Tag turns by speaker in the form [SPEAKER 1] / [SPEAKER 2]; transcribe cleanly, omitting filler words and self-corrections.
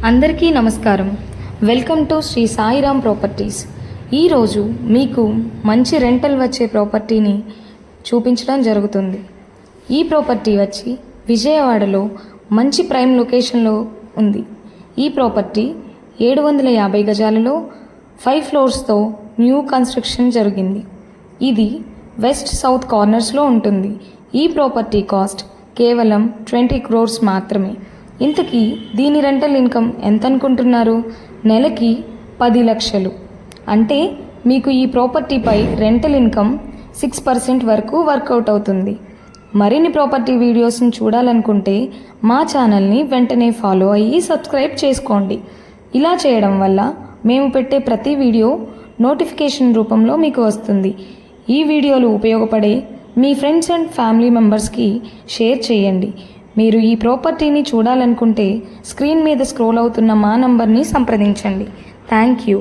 [SPEAKER 1] అందరికీ నమస్కారం. Welcome to Shri Sairam properties. ఈరోజు మీకు మంచి రెంటల్ వచ్చే ప్రాపర్టీని చూపించడం జరుగుతుంది. ఈ ప్రాపర్టీ వచ్చి విజయవాడలో మంచి ప్రైమ్ లొకేషన్లో ఉంది. ఈ ప్రాపర్టీ 750 గజాలలో 5 ఫ్లోర్స్తో న్యూ కన్స్ట్రక్షన్ జరిగింది. ఇది వెస్ట్ సౌత్ కార్నర్స్లో ఉంటుంది. ఈ ప్రాపర్టీ కాస్ట్ కేవలం 20 crores మాత్రమే. ఇంతకీ దీని రెంటల్ ఇన్కమ్ ఎంత అనుకుంటున్నారు? నెలకి 10 లక్షలు. అంటే మీకు ఈ ప్రాపర్టీపై రెంటల్ ఇన్కమ్ 6% వరకు వర్కౌట్ అవుతుంది. మరిన్ని ప్రాపర్టీ వీడియోస్ని చూడాలనుకుంటే మా ఛానల్ని వెంటనే ఫాలో అయ్యి సబ్స్క్రైబ్ చేసుకోండి. ఇలా చేయడం వల్ల మేము పెట్టే ప్రతి వీడియో నోటిఫికేషన్ రూపంలో మీకు వస్తుంది. ఈ వీడియోలు ఉపయోగపడే మీ ఫ్రెండ్స్ అండ్ ఫ్యామిలీ మెంబర్స్కి షేర్ చేయండి. మీరు ఈ ప్రాపర్టీని చూడాలనుకుంటే స్క్రీన్ మీద స్క్రోల్ అవుతున్న మా నంబర్ని సంప్రదించండి. Thank you.